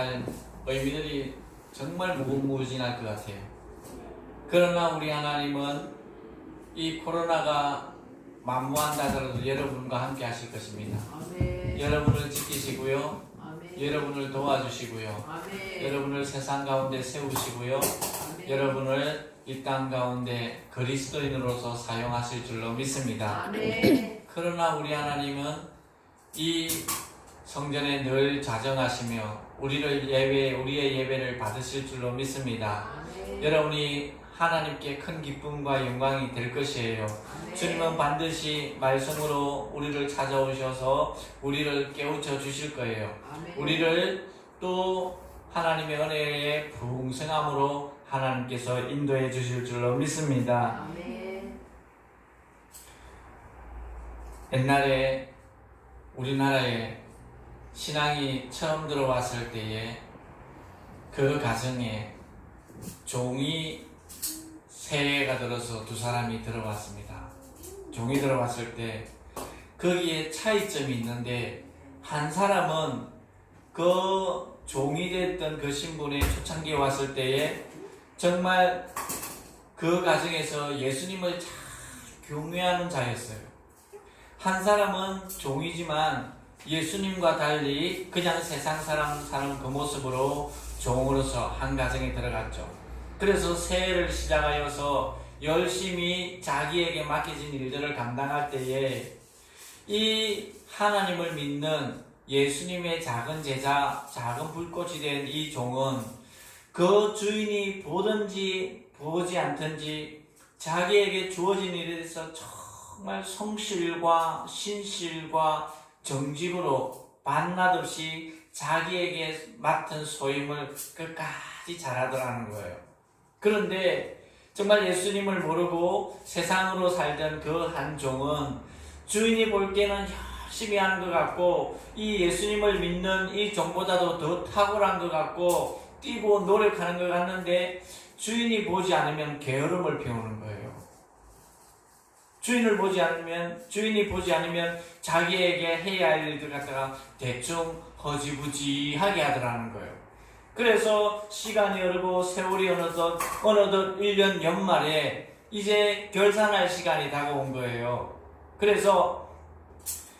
할 의미들이 정말 무궁무진할 것 같아요. 그러나 우리 하나님은 이 코로나가 만무한다 하더라도 여러분과 함께 하실 것입니다. 아멘. 여러분을 지키시고요. 아멘. 여러분을 도와주시고요. 아멘. 여러분을 세상 가운데 세우시고요. 아멘. 여러분을 이 땅 가운데 그리스도인으로서 사용하실 줄로 믿습니다. 아멘. 그러나 우리 하나님은 이 성전에 늘 자정하시며 우리의 예배를 받으실 줄로 믿습니다. 아멘. 여러분이 하나님께 큰 기쁨과 영광이 될 것이에요. 아멘. 주님은 반드시 말씀으로 우리를 찾아오셔서 우리를 깨우쳐 주실 거예요. 아멘. 우리를 또 하나님의 은혜의 풍성함으로 하나님께서 인도해 주실 줄로 믿습니다. 아멘. 옛날에 우리나라에 신앙이 처음 들어왔을 때에 그 가정에 종이 새해가 들어서 두 사람이 들어왔습니다. 종이 들어왔을 때 거기에 차이점이 있는데 한 사람은 그 종이 됐던 그 신분의 초창기에 왔을 때에 정말 그 가정에서 예수님을 잘 경외하는 자였어요. 한 사람은 종이지만 예수님과 달리 그냥 세상 사람 사는 그 모습으로 종으로서 한 가정에 들어갔죠. 그래서 새해를 시작하여서 열심히 자기에게 맡겨진 일들을 감당할 때에 이 하나님을 믿는 예수님의 작은 제자, 작은 불꽃이 된 이 종은 그 주인이 보든지 보지 않든지 자기에게 주어진 일에 대해서 정말 성실과 신실과 정직으로 반낮 없이 자기에게 맡은 소임을 끝까지 잘하더라는 거예요. 그런데 정말 예수님을 모르고 세상으로 살던 그 한 종은 주인이 볼 때는 열심히 하는 것 같고 이 예수님을 믿는 이 종보다도 더 탁월한 것 같고 뛰고 노력하는 것 같는데 주인이 보지 않으면 게으름을 피우는 거예요. 주인이 보지 않으면 자기에게 해야 할 일들 갖다가 대충 허지부지하게 하더라는 거예요. 그래서 시간이 흐르고 세월이 어느덧 1년 연말에 이제 결산할 시간이 다가온 거예요. 그래서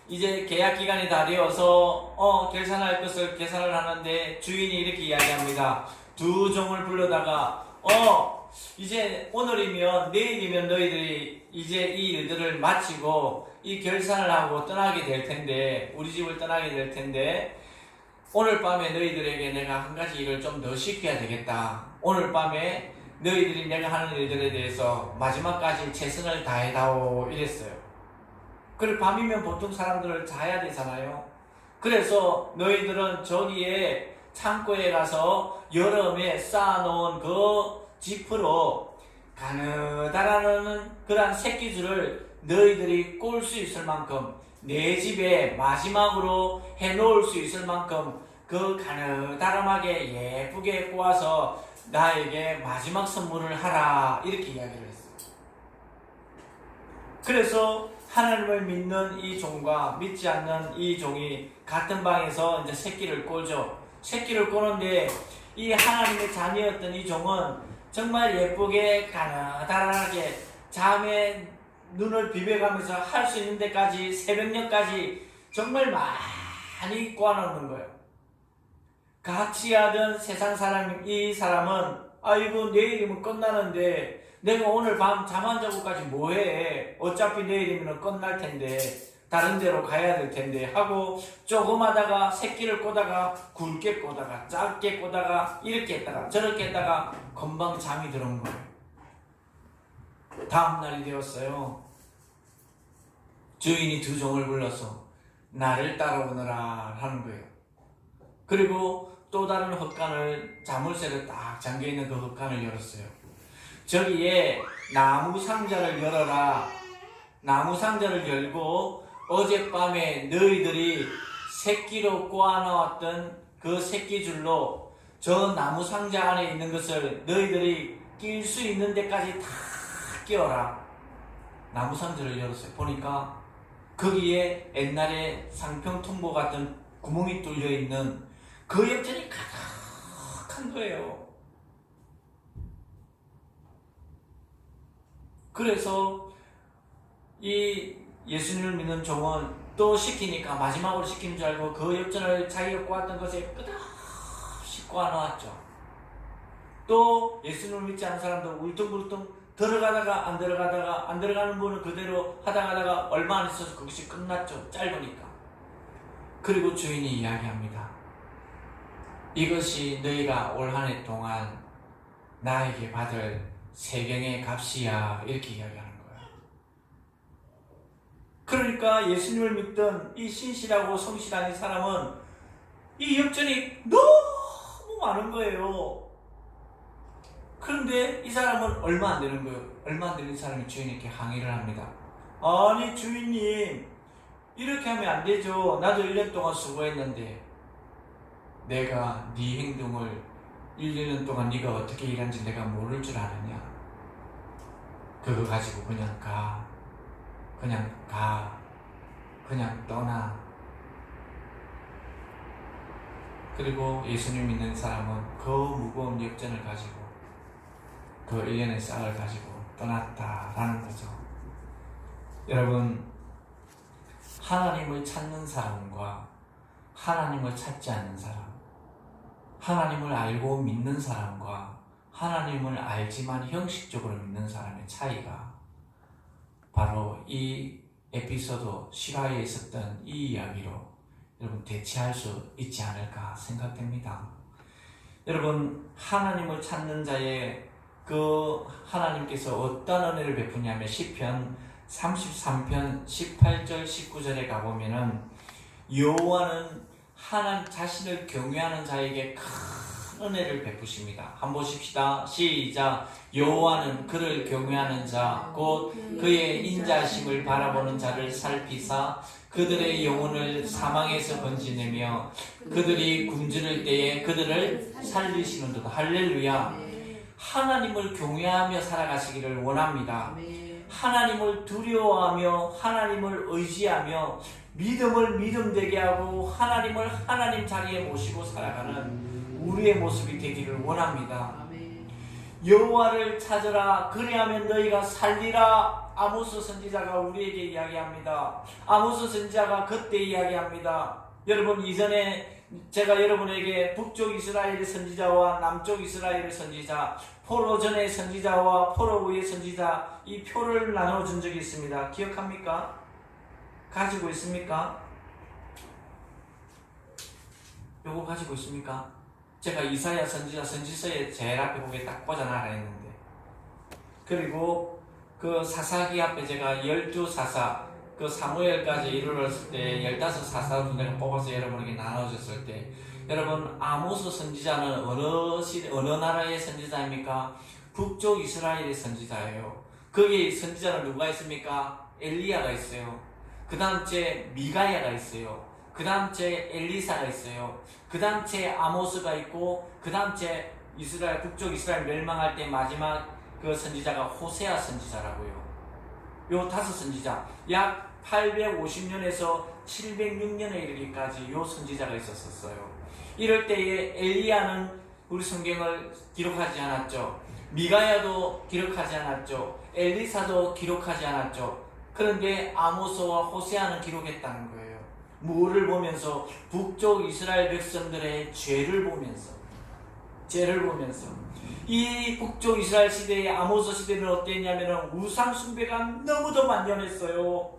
이제 계약 기간이 다 되어서 결산할 것을 계산을 하는데 주인이 이렇게 이야기합니다. 두 종을 불러다가 이제 오늘이면 내일이면 너희들이 이제 이 일들을 마치고 이 결산을 하고 떠나게 될 텐데 우리 집을 떠나게 될 텐데 오늘 밤에 너희들에게 내가 한 가지 일을 좀 더 시켜야 되겠다. 오늘 밤에 너희들이 내가 하는 일들에 대해서 마지막까지 최선을 다해다오 이랬어요. 그리고 밤이면 보통 사람들을 자야 되잖아요. 그래서 너희들은 저기에 창고에 가서 여름에 쌓아놓은 그 지프로 가느다라는 그런 새끼줄을 너희들이 꼴 수 있을 만큼 내 집에 마지막으로 해놓을 수 있을 만큼 그 가느다람하게 예쁘게 꼬아서 나에게 마지막 선물을 하라 이렇게 이야기를 했어요. 그래서 하나님을 믿는 이 종과 믿지 않는 이 종이 같은 방에서 이제 새끼를 꼬죠. 새끼를 꼬는데 이 하나님의 자녀였던 이 종은 정말 예쁘게 가느다랗게 잠에 눈을 비벼가면서 할 수 있는 데까지 새벽녘까지 정말 많이 꼬아놓는 거예요. 같이 하던 세상 사람 이 사람은 아이고 내일이면 끝나는데 내가 오늘 밤 잠 안 자고까지 뭐해? 어차피 내일이면 끝날 텐데 다른 데로 가야 될 텐데 하고 조금 하다가 새끼를 꼬다가 굵게 꼬다가 짧게 꼬다가 이렇게 했다가 저렇게 했다가 금방 잠이 들어온 거예요. 다음 날이 되었어요. 주인이 두 종을 불러서 나를 따라오너라 하는 거예요. 그리고 또 다른 헛간을 자물쇠를 딱 잠겨있는 그 헛간을 열었어요. 저기에 나무 상자를 열어라. 나무 상자를 열고 어젯밤에 너희들이 새끼로 꼬아놓았던 그 새끼줄로 저 나무 상자 안에 있는 것을 너희들이 낄 수 있는 데까지 다 끼워라. 나무 상자를 열었어요. 보니까 거기에 옛날에 상평통보 같은 구멍이 뚫려 있는 그 엽전이 가득 착한 거예요. 그래서 이 예수님을 믿는 종은 또 시키니까 마지막으로 시키는 줄 알고 그 엽전을 자기가 꼬았던 것에 끝없이 꼬아놓았죠. 또 예수님을 믿지 않은 사람도 울퉁불퉁 들어가다가 안 들어가다가 안 들어가는 분은 그대로 하다가 얼마 안 있어서 그것이 끝났죠. 짧으니까. 그리고 주인이 이야기합니다. 이것이 너희가 올 한 해 동안 나에게 받을 세경의 값이야. 이렇게 이야기하는 거예요. 그러니까 예수님을 믿던 이 신실하고 성실한 이 사람은 이 엽전이 너무 많은 거예요. 그런데 이 사람은 얼마 안 되는 거예요. 얼마 안 되는 사람이 주인에게 항의를 합니다. 아니 주인님, 이렇게 하면 안 되죠. 나도 1년 동안 수고했는데 내가 네 행동을 1년 동안 네가 어떻게 일한지 내가 모를 줄 아느냐. 그거 가지고 그냥 가. 그냥 떠나. 그리고 예수님 믿는 사람은 그 무거운 엽전을 가지고 그 1년의 쌀을 가지고 떠났다라는 거죠. 여러분, 하나님을 찾는 사람과 하나님을 찾지 않는 사람, 하나님을 알고 믿는 사람과 하나님을 알지만 형식적으로 믿는 사람의 차이가 바로 이 에피소드 실화에 있었던 이 이야기로 여러분 대체할 수 있지 않을까 생각됩니다. 여러분, 하나님을 찾는 자의 그 하나님께서 어떤 은혜를 베푸냐면 시편 33편 18절 19절에 가보면은 여호와는 하나님 자신을 경외하는 자에게 큰 은혜를 베푸십니다. 한번 보십시다. 시작. 여호와는 그를 경외하는 자 곧 그의 인자심을 바라보는 자를 살피사 그들의 영혼을 사망에서 건지내며 그들이 굶주릴 때에 그들을 살리시는도다. 할렐루야. 하나님을 경외하며 살아가시기를 원합니다. 하나님을 두려워하며 하나님을 의지하며 믿음을 믿음되게 하고 하나님을 하나님 자리에 모시고 살아가는 우리의 모습이 되기를 원합니다. 여호와를 찾으라 그리하면 너희가 살리라. 아모스 선지자가 우리에게 이야기합니다. 아모스 선지자가 그때 이야기합니다. 여러분, 이전에 제가 여러분에게 북쪽 이스라엘의 선지자와 남쪽 이스라엘의 선지자, 포로 전의 선지자와 포로 후의 선지자, 이 표를 나눠준 적이 있습니다. 기억합니까? 가지고 있습니까? 요거 가지고 있습니까? 제가 이사야 선지자 선지서에 제일 앞에 보기에 딱 꽂아놔라 했는데, 그리고 그 사사기 앞에 제가 12사사, 그 사무엘까지 이르렀을 때 15사사도 내가 뽑아서 여러분에게 나눠줬을 때, 여러분, 아모스 선지자는 어느 나라의 선지자입니까? 북쪽 이스라엘의 선지자예요. 거기에 선지자는 누가 있습니까? 엘리야가 있어요. 그 다음 째 미가야가 있어요. 그 다음 째 엘리사가 있어요. 그 다음 째 아모스가 있고, 그 다음 째 이스라엘, 북쪽 이스라엘 멸망할 때 마지막 그 선지자가 호세아 선지자라고요. 요 5 선지자, 약 850년에서 706년에 이르기까지 요 선지자가 있었어요. 이럴 때에 엘리야는 우리 성경을 기록하지 않았죠. 미가야도 기록하지 않았죠. 엘리사도 기록하지 않았죠. 그런데 아모스와 호세아는 기록했다는 거예요. 뭐를 보면서? 북쪽 이스라엘 백성들의 죄를 보면서. 이 북쪽 이스라엘 시대의 아모스 시대는 어땠냐면 우상 숭배가 너무도 만연했어요.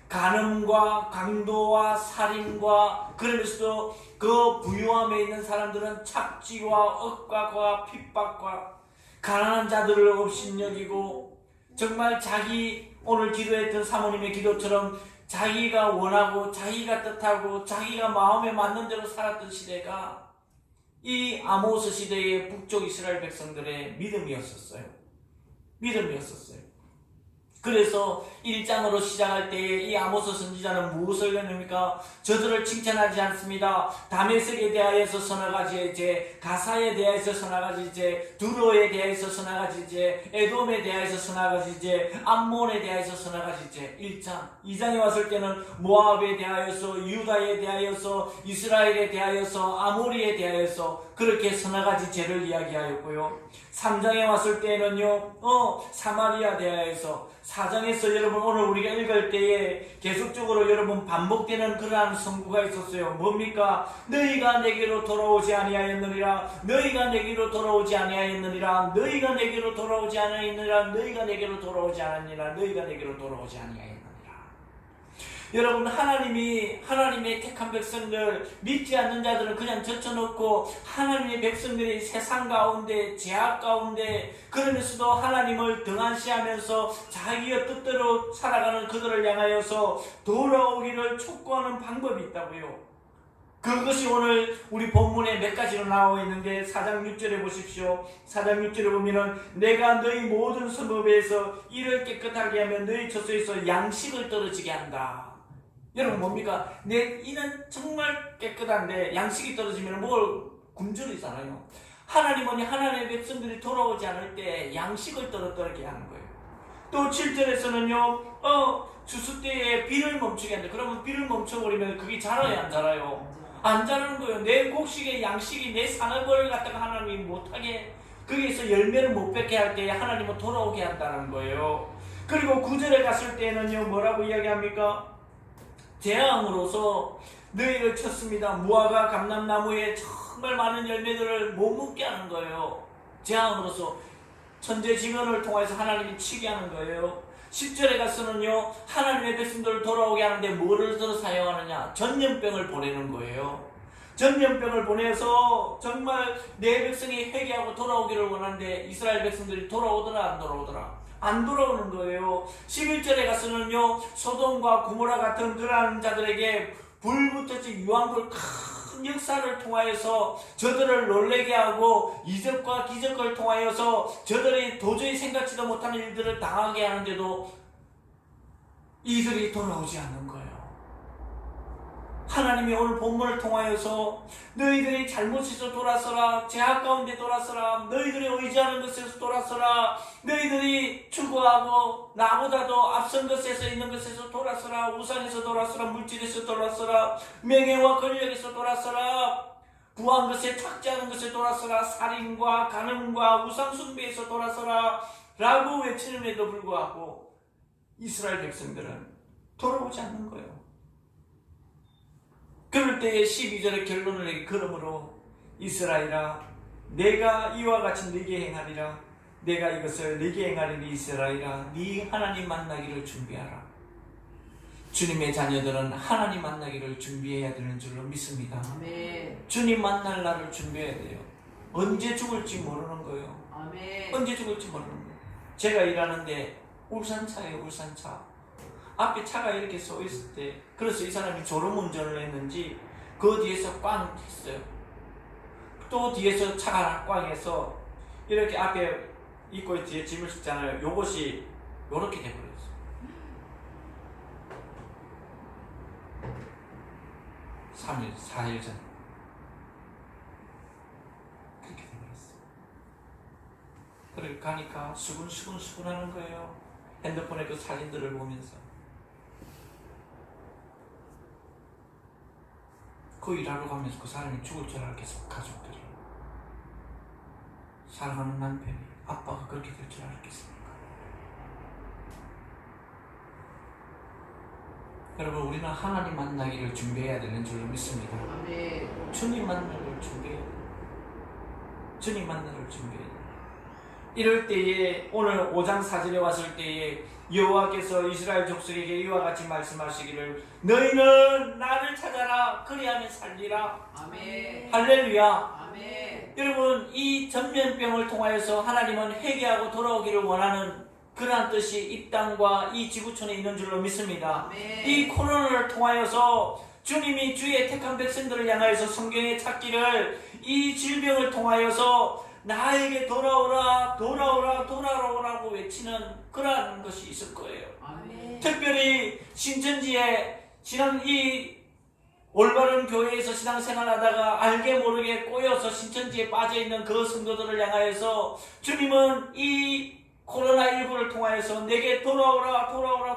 간음과 강도와 살인과, 그러면서도 그 부유함에 있는 사람들은 착취와 억압과 핍박과 가난한 자들을 업신여기고, 정말 자기 오늘 기도했던 사모님의 기도처럼 자기가 원하고 자기가 뜻하고 자기가 마음에 맞는 대로 살았던 시대가 이 아모스 시대의 북쪽 이스라엘 백성들의 믿음이었어요. 그래서 1장으로 시작할 때에 이 아모스 선지자는 무엇을 내놓습니까? 저들을 칭찬하지 않습니다. 다메섹에 대하여서 서너 가지 죄, 가사에 대하여서 서너 가지 죄, 두로에 대하여서 서너 가지 죄, 에돔에 대하여서 서너 가지 죄, 암몬에 대하여서 서너 가지 죄. 1장. 2장에 왔을 때는 모압에 대하여서, 유다에 대하여서, 이스라엘에 대하여서, 아모리에 대하여서 그렇게 서너 가지 죄를 이야기하였고요. 3장에 왔을 때는요, 사마리아 대하여서, 4장에서 여러분 오늘 우리가 읽을 때에 계속적으로 여러분 반복되는 그러한 성구가 있었어요. 뭡니까? 너희가 내게로 돌아오지 아니하였느니라. 너희가 내게로 돌아오지 아니하였느니라. 너희가 내게로 돌아오지 아니하였느니라. 너희가 내게로 돌아오지 않았느니라. 너희가 내게로 돌아오지 아니하였느니라. 여러분, 하나님의 택한 백성들, 믿지 않는 자들은 그냥 젖혀놓고 하나님의 백성들이 세상 가운데, 제약 가운데, 그러면서도 하나님을 등한시하면서 자기의 뜻대로 살아가는 그들을 향하여서 돌아오기를 촉구하는 방법이 있다고요. 그것이 오늘 우리 본문에 몇 가지로 나와 있는데 4장 6절에 보십시오. 4장 6절에 보면은 내가 너희 모든 성읍에서 이를 깨끗하게 하면 너희 처소에서 양식을 떨어지게 한다. 여러분 뭡니까? 내 이는 정말 깨끗한데 양식이 떨어지면 뭘 굶주리잖아요. 하나님은 하나님의 백성들이 돌아오지 않을 때 양식을 떨어뜨리게 하는 거예요. 또 7절에서는요, 추수 때에 비를 멈추게 한다. 그러면 비를 멈춰버리면 그게 자라요, 안 자라요? 안 자라는 거예요. 내 곡식의 양식이 내 산업을 갖다가 하나님이 못하게, 거기에서 열매를 못 맺게 할 때 하나님은 돌아오게 한다는 거예요. 그리고 9절에 갔을 때는요, 뭐라고 이야기합니까? 재앙으로서 너희를 쳤습니다. 무화과 감람나무에 정말 많은 열매들을 못 먹게 하는 거예요. 재앙으로서 천재지변을 통해서 하나님이 치게 하는 거예요. 10절에 가서는요, 하나님의 백성들을 돌아오게 하는데 뭐를 더 사용하느냐? 전염병을 보내는 거예요. 전염병을 보내서 정말 내 백성이 회개하고 돌아오기를 원하는데 이스라엘 백성들이 돌아오더라 안 돌아오더라? 안 돌아오는 거예요. 11절에 가서는요, 소돔과 고모라 같은 그러한 자들에게 불붙었지 유황불 큰 역사를 통하여서 저들을 놀래게 하고 이적과 기적을 통하여서 저들이 도저히 생각지도 못한 일들을 당하게 하는데도 이들이 돌아오지 않는 거예요. 하나님이 오늘 본문을 통하여서 너희들이 잘못해서 돌아서라, 죄악 가운데 돌아서라, 너희들이 의지하는 것에서 돌아서라, 너희들이 추구하고 나보다도 앞선 것에서 있는 것에서 돌아서라, 우상에서 돌아서라, 물질에서 돌아서라, 명예와 권력에서 돌아서라, 부한 것에 착지하는 것에 돌아서라, 살인과 간음과 우상숭배에서 돌아서라 라고 외치는데도 불구하고 이스라엘 백성들은 돌아오지 않는 거예요. 그럴 때에 12절의 결론을 내기, 그러므로 이스라엘아 내가 이와 같이 네게 행하리라. 내가 이것을 네게 행하리니 이스라엘아 네 하나님 만나기를 준비하라. 주님의 자녀들은 하나님 만나기를 준비해야 되는 줄로 믿습니다. 아멘. 주님 만날 날을 준비해야 돼요. 언제 죽을지 모르는 거예요. 아멘. 언제 죽을지 모르는 거예요. 제가 일하는데 울산차예요. 울산차. 앞에 차가 이렇게 서 있을 때, 그래서 이 사람이 졸음운전을 했는지 그 뒤에서 꽝 했어요. 또 뒤에서 차가 꽝 해서 이렇게 앞에 있고 뒤에 짐을 싣잖아요. 요것이 요렇게 돼버렸어요. 3일, 4일 전 그렇게 돼버렸어요. 그렇게 가니까 수근수근 하는 거예요. 핸드폰에 그 사진들을 보면서. 그 일하러 가면서 그 사람이 죽을 줄 알았겠어. 가족들이, 사랑하는 남편이, 아빠가 그렇게 될 줄 알았겠습니까? 여러분, 우리는 하나님 만나기를 준비해야 되는 줄로 믿습니다. 아멘. 주님 만나기를 준비해야 돼요. 주님 만나기를 준비해야 돼요. 이럴 때에 오늘 5장 4절에 왔을 때에 여호와께서 이스라엘 족속에게 이와 같이 말씀하시기를 너희는 나를 찾아라 그리하면 살리라. 아멘. 할렐루야. 아멘. 여러분, 이 전염병을 통하여서 하나님은 회개하고 돌아오기를 원하는 그러한 뜻이 이 땅과 이 지구촌에 있는 줄로 믿습니다. 아멘. 이 코로나를 통하여서 주님이 주의 택한 백성들을 향하여서 성경에 찾기를 이 질병을 통하여서 나에게 돌아오라 돌아오라 돌아오라고 외치는 그러한 것이 있을 거예요. 아멘. 신천지에 이 올바른 교회에서 신앙생활하다가 알게 모르게 꼬여서 신천지에 빠져있는 그 성도들을 향하여서 주님은 이 코로나19를 통하여서 내게 돌아오라라고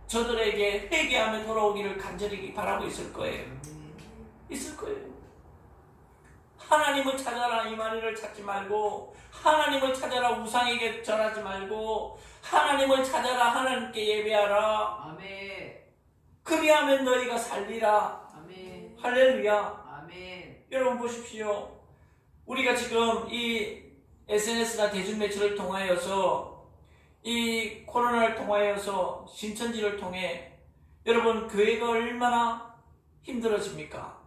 저들에게 회개하며 돌아오기를 간절히 바라고 있을 거예요. 있을 거예요. 하나님을 찾아라 이 말을 찾지 말고, 하나님을 찾아라 우상에게 절하지 말고, 하나님을 찾아라 하나님께 예배하라. 아멘. 그리하면 너희가 살리라. 아멘. 할렐루야. 아멘. 여러분 보십시오. 우리가 지금 이 SNS나 대중매체를 통하여서 이 코로나를 통하여서 신천지를 통해 여러분 교회가 얼마나 힘들어집니까?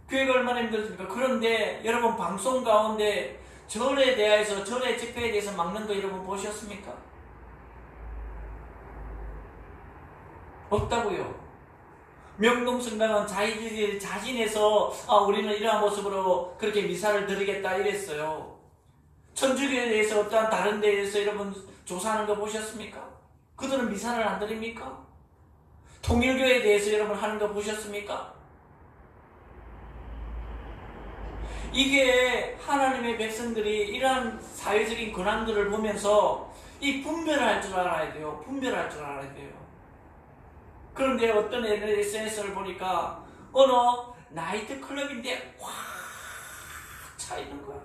교회가 얼마나 힘들어집니까? 그런데 여러분 방송 가운데 절에 대해서 절의 집회에 대해서 막는 거 여러분 보셨습니까? 없다고요. 명동성당은 자기들이 자진해서 우리는 이러한 모습으로 그렇게 미사를 드리겠다 이랬어요. 천주교에 대해서 어떠한 다른 데에 대해서 여러분 조사하는 거 보셨습니까? 그들은 미사를 안 드립니까? 통일교에 대해서 여러분 하는 거 보셨습니까? 이게 하나님의 백성들이 이러한 사회적인 근황들을 보면서 이 분별할 줄 알아야 돼요. 분별할 줄 알아야 돼요. 그런데 어떤 SNS를 보니까 어느 나이트클럽인데 확 차 있는 거야.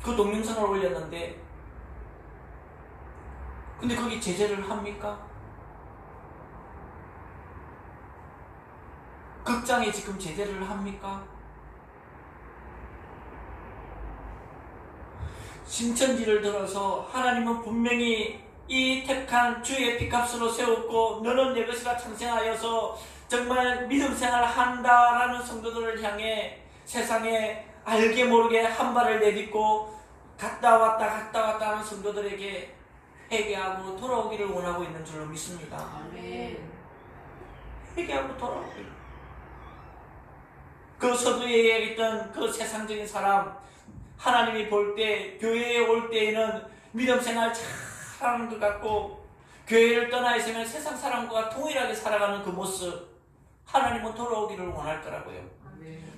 그 동영상을 올렸는데 근데 거기 제재를 합니까? 극장에 지금 제재를 합니까? 신천지를 들어서 하나님은 분명히 이 택한 주의 피값으로 세웠고 너는 내 것이라 창생하여서 정말 믿음 생활을 한다라는 성도들을 향해 세상에 알게 모르게 한 발을 내딛고 갔다 왔다 하는 성도들에게 회개하고 돌아오기를 원하고 있는 줄로 믿습니다. 아멘. 회개하고 돌아오기를. 그 서두에 얘기했던 그 세상적인 사람, 하나님이 볼 때, 교회에 올 때에는 믿음 생활 잘하는 것 같고 교회를 떠나 있으면 세상 사람과 동일하게 살아가는 그 모습, 하나님은 돌아오기를 원할 거라고요.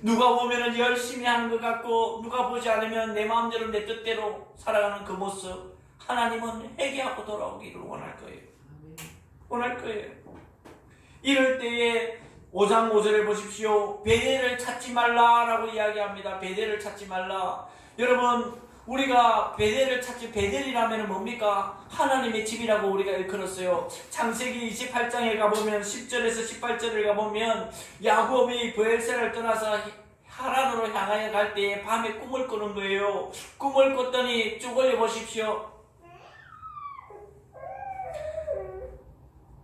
누가 보면 열심히 하는 것 같고 누가 보지 않으면 내 마음대로 내 뜻대로 살아가는 그 모습, 하나님은 회개하고 돌아오기를 원할 거예요. 원할 거예요. 이럴 때에 5장 5절에 보십시오. 베델을 찾지 말라라고 이야기합니다. 베델을 찾지 말라. 여러분 우리가 베델을 찾지, 베델이라면 뭡니까? 하나님의 집이라고 우리가 일컬었어요. 창세기 28장에 가보면 10절에서 18절을 가보면 야곱이 브엘셀을 떠나서 하란으로 향하여 갈 때에 밤에 꿈을 꾸는 거예요. 꿈을 꿨더니 쭉 올려보십시오.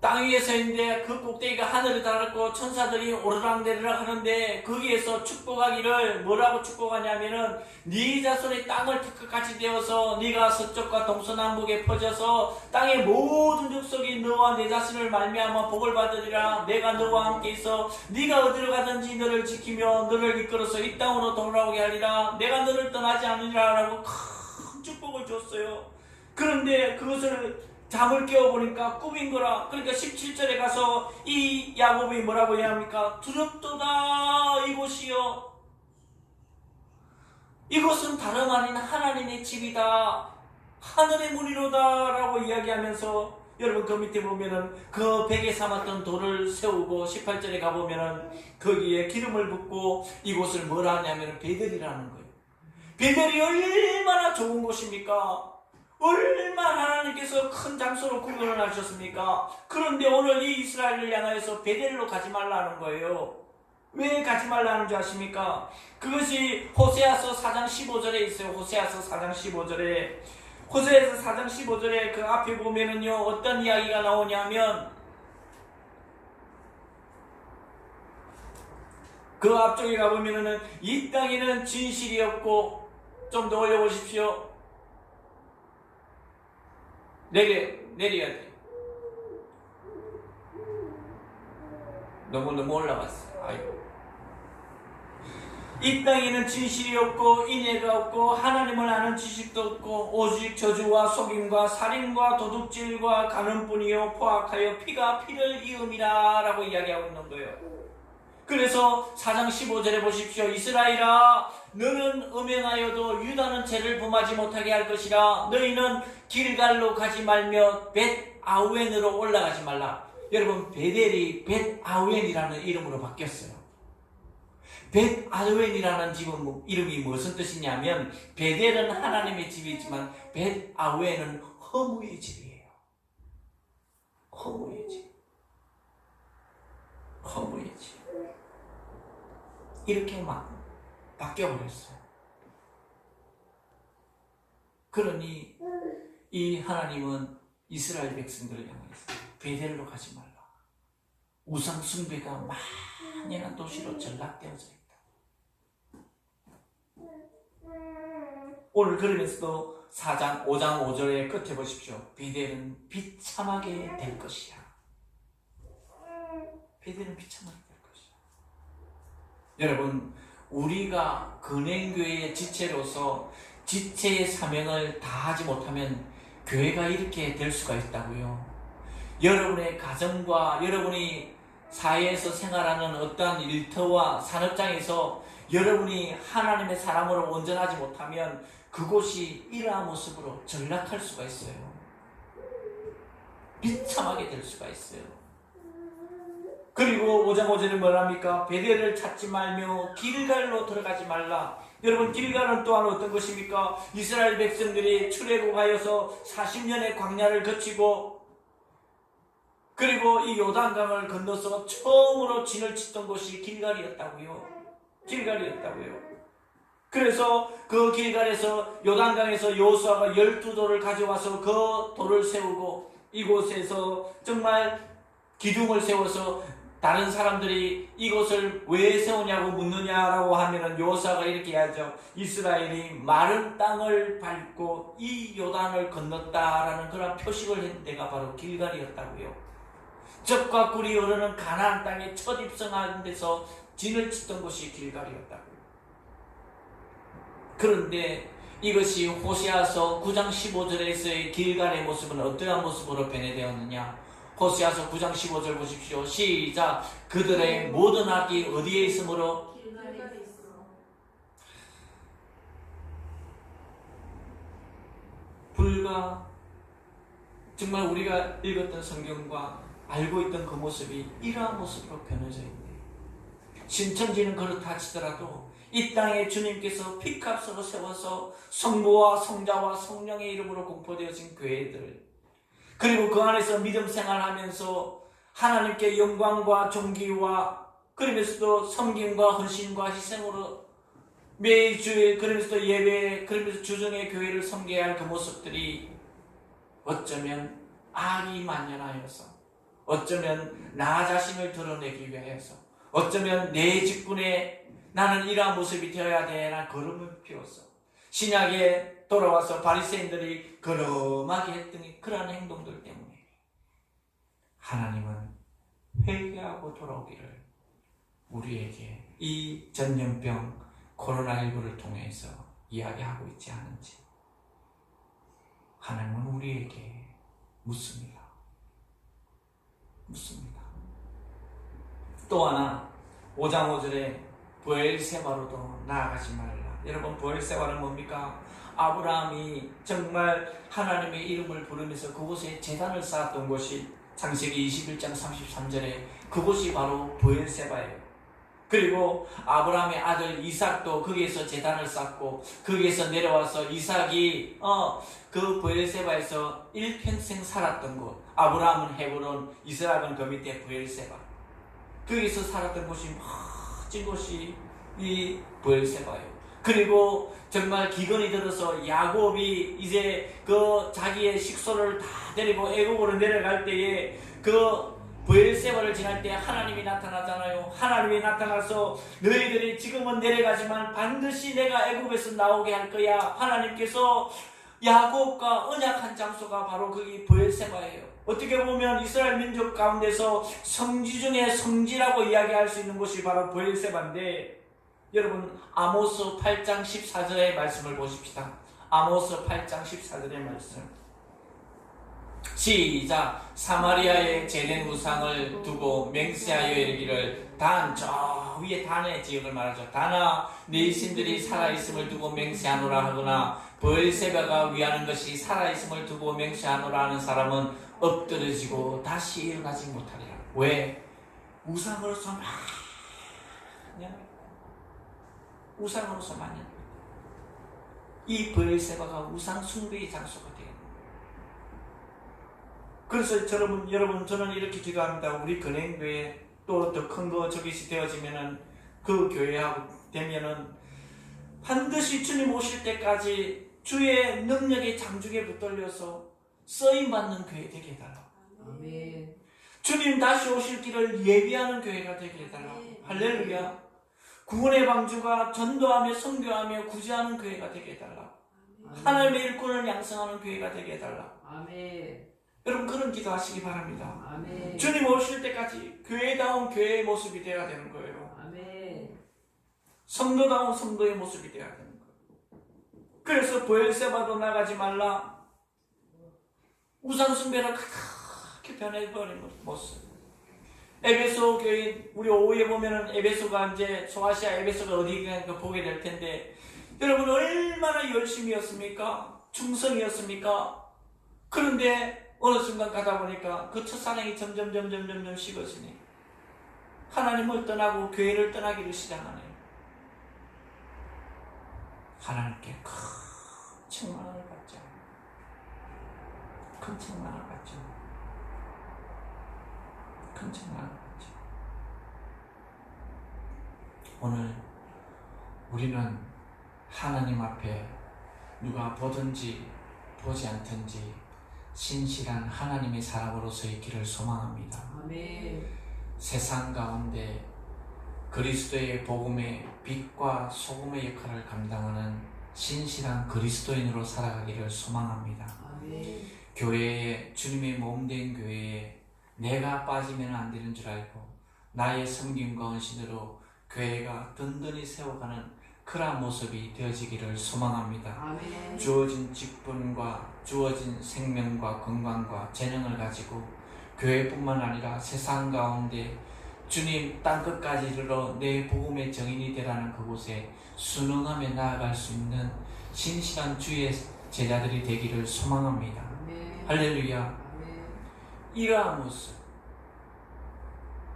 땅 위에 서 있는데 그 꼭대기가 하늘에 닿았고 천사들이 오르락내리락 하는데 거기에서 축복하기를 뭐라고 축복하냐면은 네 자손이 땅을 ઠꯛ같이 되어서 네가 서쪽과 동서남북에 퍼져서 땅의 모든 족속이 너와 내 자신을 말미암아 복을 받으리라. 내가 너와 함께 있어 네가 어디로 가든지 너를 지키며 너를 이끌어서 이 땅으로 돌아오게 하리라. 내가 너를 떠나지 않으리라 라고 큰 축복을 줬어요. 그런데 그것을 잠을 깨워보니까 꿈인 거라. 그러니까 17절에 가서 이 야곱이 뭐라고 해야 합니까? 두렵도다 이곳이요, 이곳은 다름 아닌 하나님의 집이다, 하늘의 문이로다 라고 이야기하면서 여러분 그 밑에 보면은 그 베개 삼았던 돌을 세우고 18절에 가보면은 거기에 기름을 붓고 이곳을 뭐라 하냐면 베델이라는 거예요. 베델이 얼마나 좋은 곳입니까? 얼마나 하나님께서 큰 장소로 구별을 하셨습니까? 그런데 오늘 이 이스라엘을 향하여서 베델로 가지 말라는 거예요. 왜 가지 말라는 줄 아십니까? 그것이 호세아서 4장 15절에 있어요. 호세아서 4장 15절에 호세아서 4장 15절에 그 앞에 보면은요 어떤 이야기가 나오냐면 그 앞쪽에 가보면은 이 땅에는 진실이 없고, 좀 더 올려보십시오. 내려야 돼. 너무 올라갔어. 아이고. 이 땅에는 진실이 없고 인애가 없고 하나님을 아는 지식도 없고 오직 저주와 속임과 살인과 도둑질과 간음뿐이요 포악하여 피가 피를 이음이라 라고 이야기하고 있는 거예요. 그래서 4장 15절에 보십시오. 이스라엘아 너는 음행하여도 유다는 죄를 범하지 못하게 할 것이라. 너희는 길갈로 가지 말며 벳아우엔으로 올라가지 말라. 여러분 베델이 벳아우엔이라는 이름으로 바뀌었어요. 벳아우엔이라는 집은 이름이 무슨 뜻이냐면 베델은 하나님의 집이지만 벳아우엔은 허무의 집이에요. 허무의 집. 허무의 집. 이렇게 막 바뀌어버렸어요. 그러니 이 하나님은 이스라엘 백성들을 향해서 베델로 가지 말라. 우상 숭배가 만연한 도시로 전락되어져 있다. 오늘 그러면서도 4장 5장 5절의 끝에 보십시오. 베델은 비참하게 될 것이야. 베델은 비참하게 될 것이야. 여러분, 우리가 근행교회의 지체로서 지체의 사명을 다하지 못하면 교회가 이렇게 될 수가 있다고요. 여러분의 가정과 여러분이 사회에서 생활하는 어떠한 일터와 산업장에서 여러분이 하나님의 사람으로 온전하지 못하면 그곳이 이러한 모습으로 전락할 수가 있어요. 비참하게 될 수가 있어요. 그리고 5장 5절에 뭐랍니까? 베델을 찾지 말며 길갈로 들어가지 말라. 여러분, 길갈은 또한 어떤 것입니까? 이스라엘 백성들이 출애굽하여서 40년의 광야를 거치고 그리고 이 요단강을 건너서 처음으로 진을 치던 곳이 길갈이었다고요. 길갈이었다고요. 그래서 그 길갈에서 요단강에서 여호수아가 12돌을 가져와서 그 돌을 세우고 이곳에서 정말 기둥을 세워서 다른 사람들이 이곳을 왜 세우냐고 묻느냐라고 하면은 여호수아가 이렇게 하죠. 이스라엘이 마른 땅을 밟고 이 요단을 건넜다라는 그런 표식을 했는 데가 바로 길갈이었다고요. 젖과 꿀이 흐르는 가나안 땅에 첫 입성하는 데서 진을 치던 곳이 길갈이었다고요. 그런데 이것이 호세아서 9장 15절에서의 길갈의 모습은 어떠한 모습으로 변해되었느냐? 호세아서 9장 15절 보십시오. 시작. 그들의 모든 악이 어디에 있으므로? 길갈에 있어. 불과 정말 우리가 읽었던 성경과 알고 있던 그 모습이 이러한 모습으로 변해져 있네요. 신천지는 그렇다 치더라도 이 땅에 주님께서 피값으로 세워서 성부와 성자와 성령의 이름으로 공포되어진 교회들, 그리고 그 안에서 믿음 생활하면서 하나님께 영광과 존귀와 그러면서도 섬김과 헌신과 희생으로 매주에 그러면서도 예배 그러면서 주중에 교회를 섬겨야 할 그 모습들이 어쩌면 악이 만연하여서, 어쩌면 나 자신을 드러내기 위해서, 어쩌면 내 직분에 나는 이러한 모습이 되어야 되나 걸음을 피워서 신약에 돌아와서 바리새인들이 걸음하게 했더니 그러한 행동들 때문에 하나님은 회개하고 돌아오기를 우리에게 이 전염병 코로나19를 통해서 이야기하고 있지 않은지 하나님은 우리에게 묻습니다. 또 하나 5장 5절에 브엘세바로도 나아가지 말라. 여러분, 브엘세바는 뭡니까? 아브라함이 정말 하나님의 이름을 부르면서 그곳에 제단을 쌓았던 곳이 창세기 21장 33절에 그곳이 바로 브엘세바예요. 그리고 아브라함의 아들 이삭도 거기에서 제단을 쌓고 거기에서 내려와서 이삭이 그 브엘세바에서 일평생 살았던 곳. 아브라함은 헤브론, 이삭은 그 밑에 브엘세바. 거기서 살았던 곳이 멋진 곳이 이 브엘세바예요. 그리고 정말 기근이 들어서 야곱이 이제 그 자기의 식소를 다 데리고 애굽으로 내려갈 때에 그 브엘세바를 지날 때 하나님이 나타나잖아요. 하나님이 나타나서 너희들이 지금은 내려가지만 반드시 내가 애굽에서 나오게 할 거야. 하나님께서 야곱과 언약한 장소가 바로 거기 브엘세바예요. 어떻게 보면 이스라엘 민족 가운데서 성지 중에 성지라고 이야기할 수 있는 곳이 바로 브엘세바인데, 여러분 아모스 8장 14절의 말씀을 보십시다. 아모스 8장 14절의 말씀. 시작. 사마리아에 제된 우상을 두고 맹세하여 이르기를 단, 저 위에 단의 지역을 말하죠. 단아 네 신들이 살아있음을 두고 맹세하노라 하거나 브엘세바가 위하는 것이 살아있음을 두고 맹세하노라 하는 사람은 엎드러지고 다시 일어나지 못하리라. 왜? 우상으로서 마냥 우상으로서 마냥 이 브엘세바가 우상 숭배의 장소가 되는 거예요. 그래서 여러분 저는 이렇게 기도합니다. 우리 근행교회 또 더 큰 거 저기시 되어지면은 그 교회하고 되면은 반드시 주님 오실 때까지 주의 능력의 장중에 붙들려서 쓰임받는 교회 되게 해달라. 아멘. 주님 다시 오실 길을 예비하는 교회가 되게 해달라. 할렐루야. 구원의 방주가 전도하며 선교하며 구제하는 교회가 되게 해달라. 하나님의 일꾼을 양성하는 교회가 되게 해달라. 아멘. 여러분 그런 기도하시기 바랍니다. 아멘. 주님 오실 때까지 교회다운 교회의 모습이 되어야 되는 거예요. 아멘. 성도다운 성도의 모습이 되어야 되는 거예요. 그래서 브엘세바도 나가지 말라. 우상 숭배를 그렇게 변해버린 모습. 에베소 교인 우리 오후에 보면은 에베소가 이제 소아시아 에베소가 어디인가 보게 될 텐데 여러분 얼마나 열심이었습니까? 충성이었습니까? 그런데 어느 순간 가다 보니까 그 첫사랑이 점점 식어지네. 하나님을 떠나고 교회를 떠나기를 시작하네. 하나님께 큰 책망을 받죠. 큰 책망을 받죠. 큰 책망을 받죠. 오늘 우리는 하나님 앞에 누가 보든지 보지 않든지 신실한 하나님의 사람으로서 있기를 소망합니다. 아멘. 세상 가운데 그리스도의 복음의 빛과 소금의 역할을 감당하는 신실한 그리스도인으로 살아가기를 소망합니다. 아멘. 교회에 주님의 몸된 교회에 내가 빠지면 안 되는 줄 알고 나의 섬김과 헌신으로 교회가 든든히 세워가는 그러한 모습이 되어지기를 소망합니다. 아멘. 주어진 직분과 주어진 생명과 건강과 재능을 가지고 교회뿐만 아니라 세상 가운데 주님 땅끝까지 이르러 내 복음의 정인이 되라는 그곳에 순응하며 나아갈 수 있는 신실한 주의 제자들이 되기를 소망합니다. 아멘. 할렐루야. 아멘.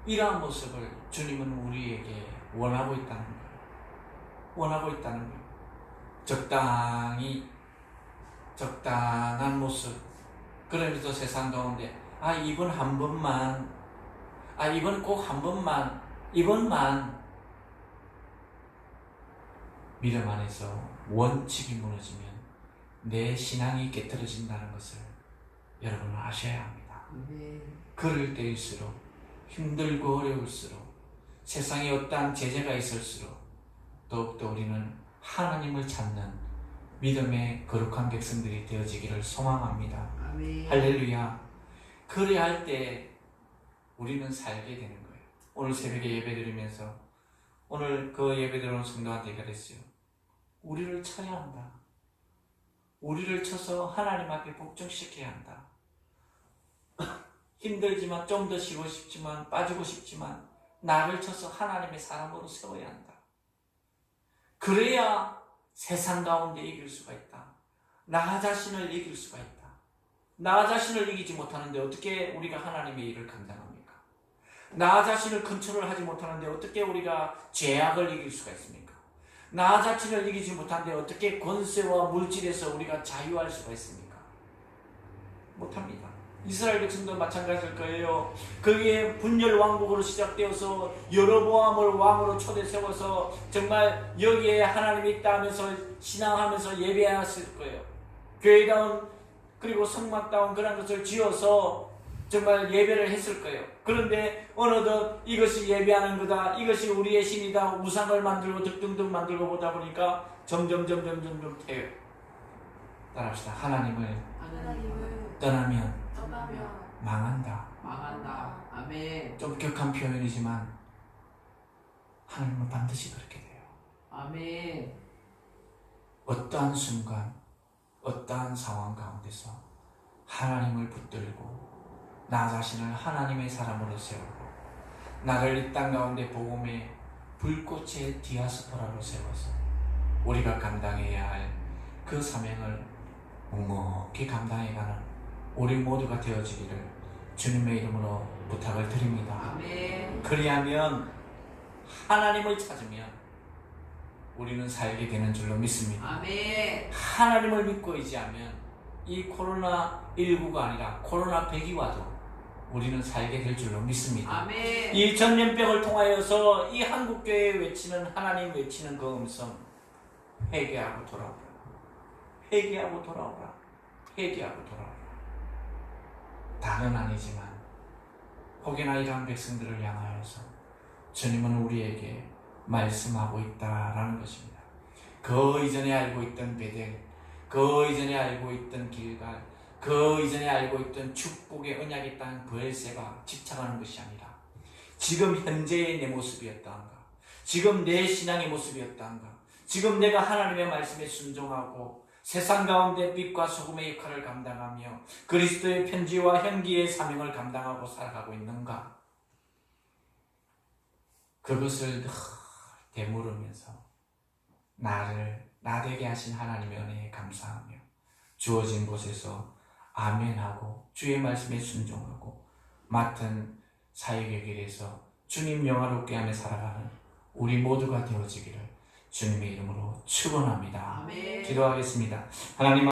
이러한 모습을 주님은 우리에게 원하고 있다는 거예요. 원하고 있다는 거예요. 적당한 모습. 그러면서 세상 가운데 이번 한 번만, 이번 꼭 한 번만, 이번만 믿음 안에서 원칙이 무너지면 내 신앙이 깨트려진다는 것을 여러분은 아셔야 합니다. 아멘. 그럴 때일수록 힘들고 어려울수록 세상에 어떠한 제재가 있을수록 더욱더 우리는 하나님을 찾는 믿음의 거룩한 백성들이 되어지기를 소망합니다. 아멘. 할렐루야. 그래야 할 때 우리는 살게 되는 거예요. 오늘 새벽에 예배드리면서 오늘 그 예배드리는 성도한테 그랬어요. 우리를 쳐야 한다. 우리를 쳐서 하나님 앞에 복종시켜야 한다. 힘들지만 좀 더 쉬고 싶지만 빠지고 싶지만 나를 쳐서 하나님의 사람으로 세워야 한다. 그래야 세상 가운데 이길 수가 있다. 나 자신을 이길 수가 있다. 나 자신을 이기지 못하는데 어떻게 우리가 하나님의 일을 감당합니까? 나 자신을 컨트롤하지 못하는데 어떻게 우리가 죄악을 이길 수가 있습니까? 나 자신을 이기지 못하는데 어떻게 권세와 물질에서 우리가 자유할 수가 있습니까? 못합니다. 이스라엘 백성도 마찬가지일 거예요. 거기에 분열 왕국으로 시작되어서 여로보암을 왕으로 초대 세워서 정말 여기에 하나님이 있다 하면서 신앙하면서 예배했을 거예요. 교회다운 그리고 성막다운 그런 것을 지어서 정말 예배를 했을 거예요. 그런데 어느덧 이것이 예배하는 거다, 이것이 우리의 신이다, 우상을 만들고 등등등 만들고 보다 보니까 점점 태요. 따라합시다. 하나님을 떠나면 망한다. 아멘. 좀 격한 표현이지만 하나님은 반드시 그렇게 돼요. 아멘. 어떠한 순간, 어떠한 상황 가운데서 하나님을 붙들고 나 자신을 하나님의 사람으로 세우고 나를 이 땅 가운데 복음의 불꽃의 디아스포라로 세워서 우리가 감당해야 할 그 사명을 묵묵히 감당해가는 우리 모두가 되어지기를 주님의 이름으로 부탁을 드립니다. 아멘. 그리하면 하나님을 찾으면 우리는 살게 되는 줄로 믿습니다. 아멘. 하나님을 믿고 의지하면 이 코로나19가 아니라 코로나100이 와도 우리는 살게 될 줄로 믿습니다. 아멘. 이 전염병을 통하여서 이 한국교회에 외치는 하나님 외치는 그 음성, 회개하고 돌아오라. 회개하고 돌아오라. 회개하고 돌아오라. 다는 아니지만 혹여나 이러한 백성들을 향하여서 주님은 우리에게 말씀하고 있다라는 것입니다. 그 이전에 알고 있던 베델, 그 이전에 알고 있던 길갈, 그 이전에 알고 있던 축복의 언약의 땅 브엘세바 집착하는 것이 아니라 지금 현재의 내 모습이었다한가, 지금 내 신앙의 모습이었다한가, 지금 내가 하나님의 말씀에 순종하고 세상 가운데 빛과 소금의 역할을 감당하며 그리스도의 편지와 향기의 사명을 감당하고 살아가고 있는가, 그것을 늘 되물으면서 나를 나되게 하신 하나님의 은혜에 감사하며 주어진 곳에서 아멘하고 주의 말씀에 순종하고 맡은 사역의 길에서 주님 영화롭게 하며 살아가는 우리 모두가 되어지기를 주님의 이름으로 축원합니다. 아멘. 기도하겠습니다. 하나님